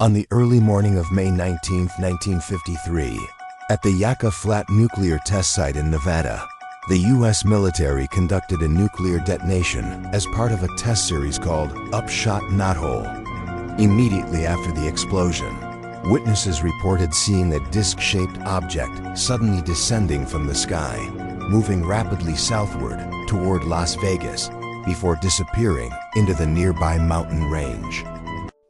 On the early morning of May 19, 1953, at the Yucca Flat nuclear test site in Nevada, the U.S. military conducted a nuclear detonation as part of a test series called Upshot Knothole. Immediately after the explosion, witnesses reported seeing a disc-shaped object suddenly descending from the sky, moving rapidly southward toward Las Vegas before disappearing into the nearby mountain range.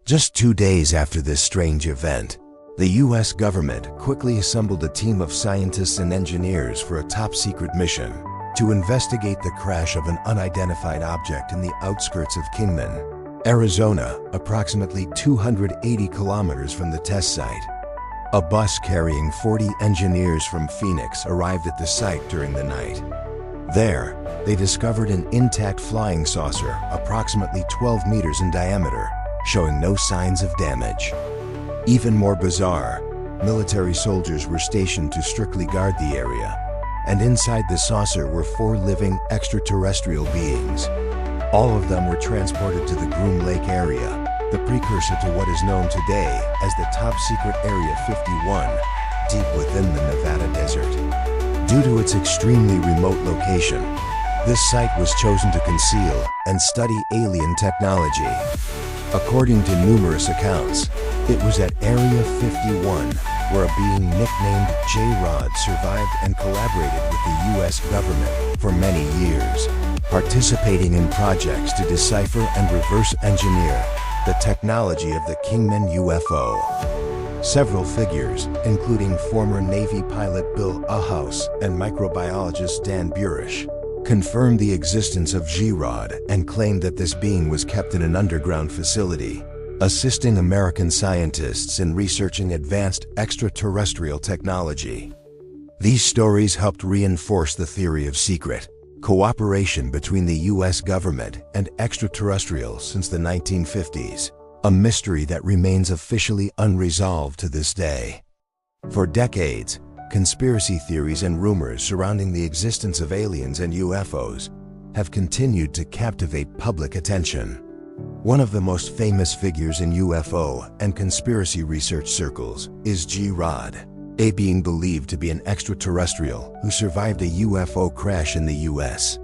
Just 2 days after this strange event, the U.S. government quickly assembled a team of scientists and engineers for a top-secret mission to investigate the crash of an unidentified object in the outskirts of Kingman, Arizona, approximately 280 kilometers from the test site. A bus carrying 40 engineers from Phoenix arrived at the site during the night. There, they discovered an intact flying saucer approximately 12 meters in diameter, showing no signs of damage. Even more bizarre, military soldiers were stationed to strictly guard the area, and inside the saucer were 4 living extraterrestrial beings. All of them were transported to the Groom Lake area, the precursor to what is known today as the top-secret Area 51, deep within the Nevada desert. Due to its extremely remote location, this site was chosen to conceal and study alien technology. According to numerous accounts, it was at Area 51 where a being nicknamed J-Rod survived and collaborated with the U.S. government for many years, participating in projects to decipher and reverse engineer the technology of the Kingman UFO. Several figures, including former Navy pilot Bill Ahaus and microbiologist Dan Burisch, confirmed the existence of J-Rod and claimed that this being was kept in an underground facility, assisting American scientists in researching advanced extraterrestrial technology. These stories helped reinforce the theory of secret cooperation between the U.S. government and extraterrestrials since the 1950s, a mystery that remains officially unresolved to this day. For decades, conspiracy theories and rumors surrounding the existence of aliens and UFOs have continued to captivate public attention. One of the most famous figures in UFO and conspiracy research circles is J-Rod, a being believed to be an extraterrestrial who survived a UFO crash in the U.S.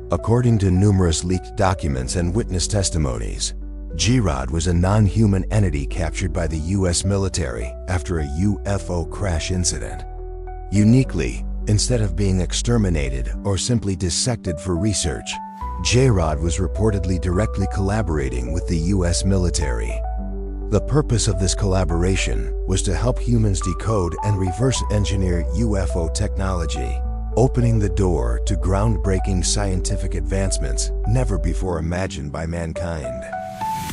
According to numerous leaked documents and witness testimonies, J-Rod was a non-human entity captured by the U.S. military after a UFO crash incident. Uniquely, instead of being exterminated or simply dissected for research, J-Rod was reportedly directly collaborating with the U.S. military. The purpose of this collaboration was to help humans decode and reverse engineer UFO technology, opening the door to groundbreaking scientific advancements never before imagined by mankind.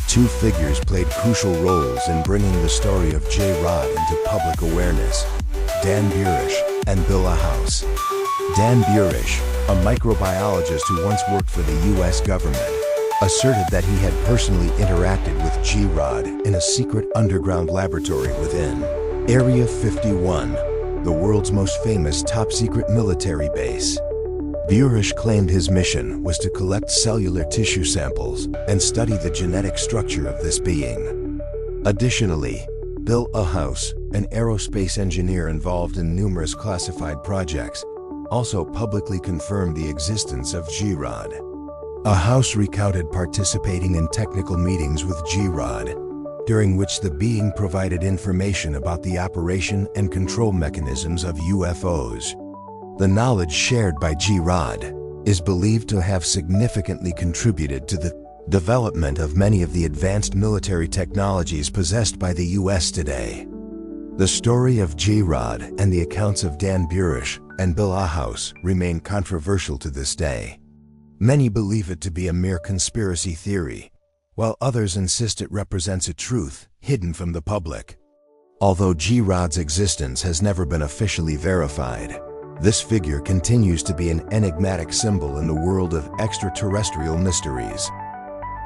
2 figures played crucial roles in bringing the story of J-Rod into public awareness: Dan Burisch and Bill Ahaus. Dan Burisch, a microbiologist who once worked for the U.S. government, asserted that he had personally interacted with J-Rod in a secret underground laboratory within Area 51, the world's most famous top-secret military base. Burisch claimed his mission was to collect cellular tissue samples and study the genetic structure of this being. Additionally, Bill Ahaus, an aerospace engineer involved in numerous classified projects, also publicly confirmed the existence of J-Rod. Ahaus recounted participating in technical meetings with J-Rod, during which the being provided information about the operation and control mechanisms of UFOs. The knowledge shared by J-Rod is believed to have significantly contributed to the development of many of the advanced military technologies possessed by the U.S. today. The story of J-Rod and the accounts of Dan Burisch and Bill Ahaus remain controversial to this day. Many believe it to be a mere conspiracy theory, while others insist it represents a truth hidden from the public. Although J-Rod's existence has never been officially verified, this figure continues to be an enigmatic symbol in the world of extraterrestrial mysteries.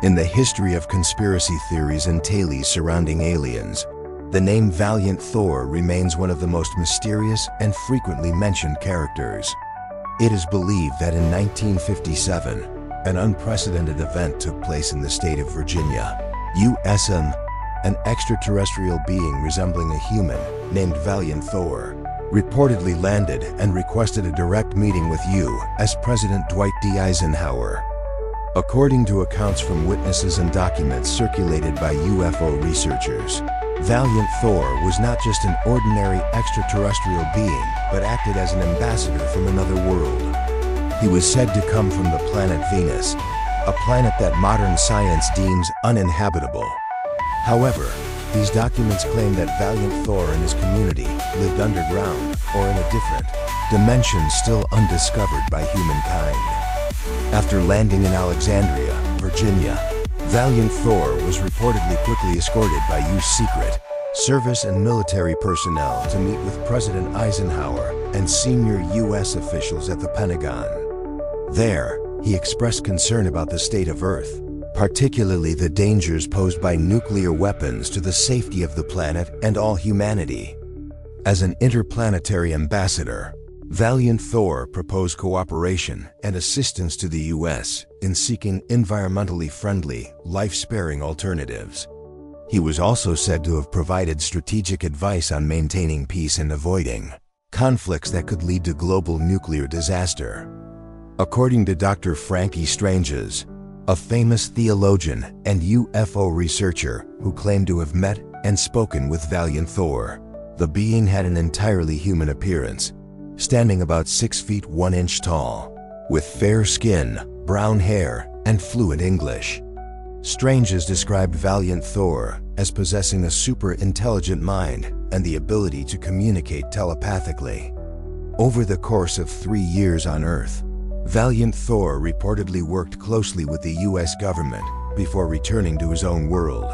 In the history of conspiracy theories and tales surrounding aliens, the name Valiant Thor remains one of the most mysterious and frequently mentioned characters. It is believed that in 1957, an unprecedented event took place in the state of Virginia. USM an extraterrestrial being resembling a human named Valiant Thor reportedly landed and requested a direct meeting with you as President Dwight D. Eisenhower. According to accounts from witnesses and documents circulated by UFO researchers, Valiant Thor was not just an ordinary extraterrestrial being, but acted as an ambassador from another world. He was said to come from the planet Venus, a planet that modern science deems uninhabitable. However, these documents claim that Valiant Thor and his community lived underground or in a different dimension still undiscovered by humankind. After landing in Alexandria, Virginia, Valiant Thor was reportedly quickly escorted by U.S. Secret Service and military personnel to meet with President Eisenhower and senior U.S. officials at the Pentagon. There, he expressed concern about the state of Earth, particularly the dangers posed by nuclear weapons to the safety of the planet and all humanity. As an interplanetary ambassador, Valiant Thor proposed cooperation and assistance to the U.S. in seeking environmentally friendly, life-sparing alternatives. He was also said to have provided strategic advice on maintaining peace and avoiding conflicts that could lead to global nuclear disaster. According to Dr. Frankie Stranges, a famous theologian and UFO researcher who claimed to have met and spoken with Valiant Thor, the being had an entirely human appearance, standing about 6 feet 1 inch tall, with fair skin, brown hair, and fluent English. Stranges described Valiant Thor as possessing a super-intelligent mind and the ability to communicate telepathically. Over the course of 3 years on Earth, Valiant Thor reportedly worked closely with the U.S. government before returning to his own world.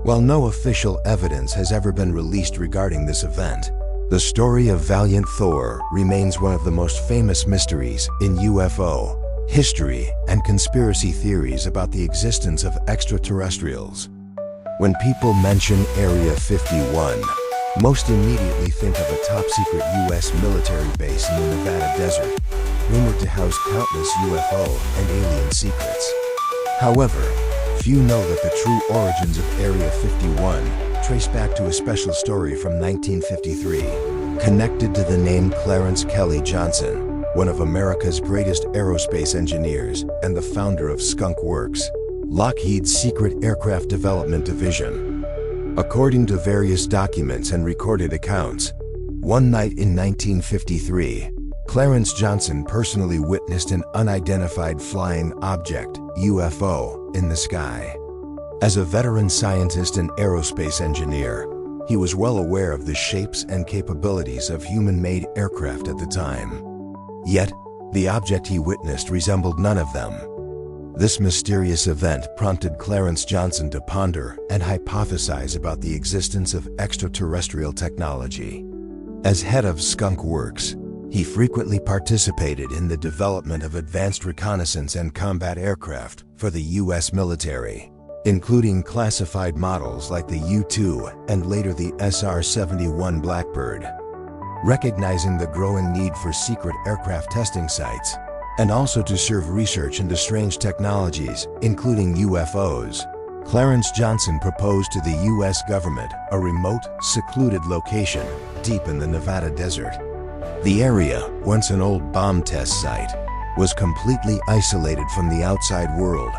While no official evidence has ever been released regarding this event, the story of Valiant Thor remains one of the most famous mysteries in UFO history and conspiracy theories about the existence of extraterrestrials. When people mention Area 51, most immediately think of a top-secret U.S. military base in the Nevada desert, rumored to house countless UFO and alien secrets. However, few know that the true origins of Area 51 trace back to a special story from 1953, connected to the name Clarence Kelly Johnson, one of America's greatest aerospace engineers and the founder of Skunk Works, Lockheed's secret aircraft development division. According to various documents and recorded accounts, one night in 1953, Clarence Johnson personally witnessed an unidentified flying object, UFO, in the sky. As a veteran scientist and aerospace engineer, he was well aware of the shapes and capabilities of human-made aircraft at the time. Yet, the object he witnessed resembled none of them. This mysterious event prompted Clarence Johnson to ponder and hypothesize about the existence of extraterrestrial technology. As head of Skunk Works, he frequently participated in the development of advanced reconnaissance and combat aircraft for the U.S. military, including classified models like the U-2 and later the SR-71 Blackbird. Recognizing the growing need for secret aircraft testing sites, and also to serve research into strange technologies, including UFOs, Clarence Johnson proposed to the U.S. government a remote, secluded location deep in the Nevada desert. The area, once an old bomb test site, was completely isolated from the outside world,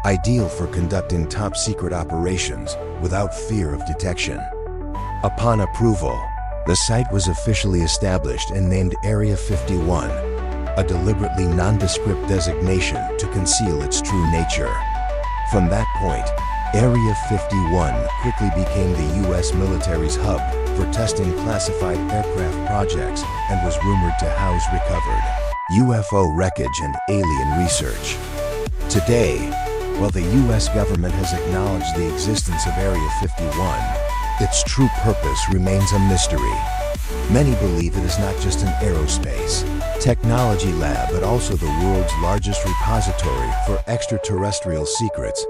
ideal for conducting top-secret operations without fear of detection. Upon approval, the site was officially established and named Area 51, a deliberately nondescript designation to conceal its true nature. From that point, Area 51 quickly became the U.S. military's hub for testing classified aircraft projects and was rumored to house recovered UFO wreckage and alien research. Today, while the U.S. government has acknowledged the existence of Area 51, its true purpose remains a mystery. Many believe it is not just an aerospace technology lab, but also the world's largest repository for extraterrestrial secrets,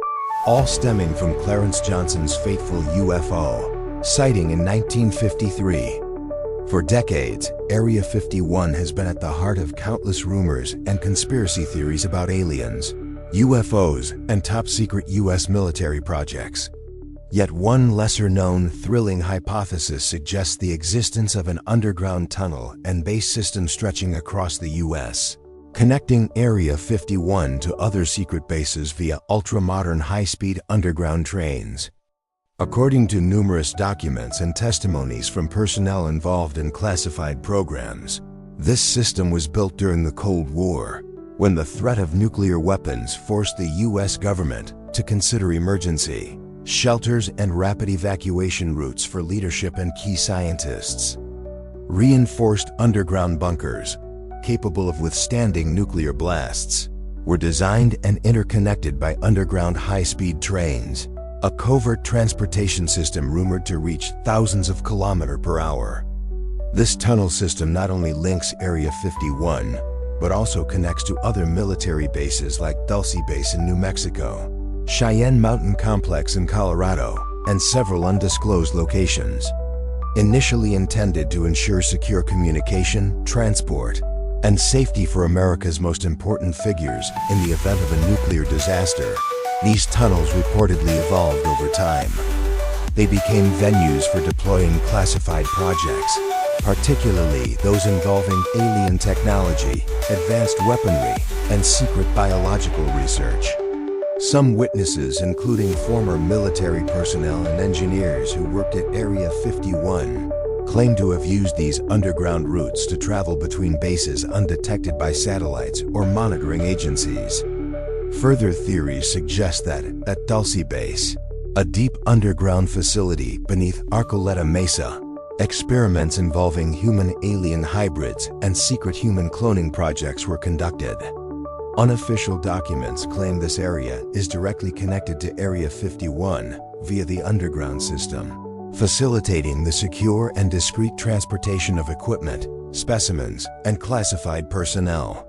all stemming from Clarence Johnson's fateful UFO sighting in 1953. For decades, Area 51 has been at the heart of countless rumors and conspiracy theories about aliens, UFOs, and top-secret U.S. military projects. Yet one lesser-known, thrilling hypothesis suggests the existence of an underground tunnel and base system stretching across the U.S., connecting Area 51 to other secret bases via ultra-modern high-speed underground trains. According to numerous documents and testimonies from personnel involved in classified programs, this system was built during the Cold War, when the threat of nuclear weapons forced the U.S. government to consider emergency shelters and rapid evacuation routes for leadership and key scientists. Reinforced underground bunkers, capable of withstanding nuclear blasts, were designed and interconnected by underground high-speed trains, a covert transportation system rumored to reach thousands of kilometers per hour. This tunnel system not only links Area 51, but also connects to other military bases like Dulce Base in New Mexico, Cheyenne Mountain Complex in Colorado, and several undisclosed locations. Initially intended to ensure secure communication, transport, and safety for America's most important figures in the event of a nuclear disaster, these tunnels reportedly evolved over time. They became venues for deploying classified projects, particularly those involving alien technology, advanced weaponry, and secret biological research. Some witnesses, including former military personnel and engineers who worked at Area 51, claim to have used these underground routes to travel between bases undetected by satellites or monitoring agencies. Further theories suggest that, at Dulce Base, a deep underground facility beneath Arcoleta Mesa, experiments involving human-alien hybrids and secret human cloning projects were conducted. Unofficial documents claim this area is directly connected to Area 51 via the underground system, facilitating the secure and discreet transportation of equipment, specimens, and classified personnel.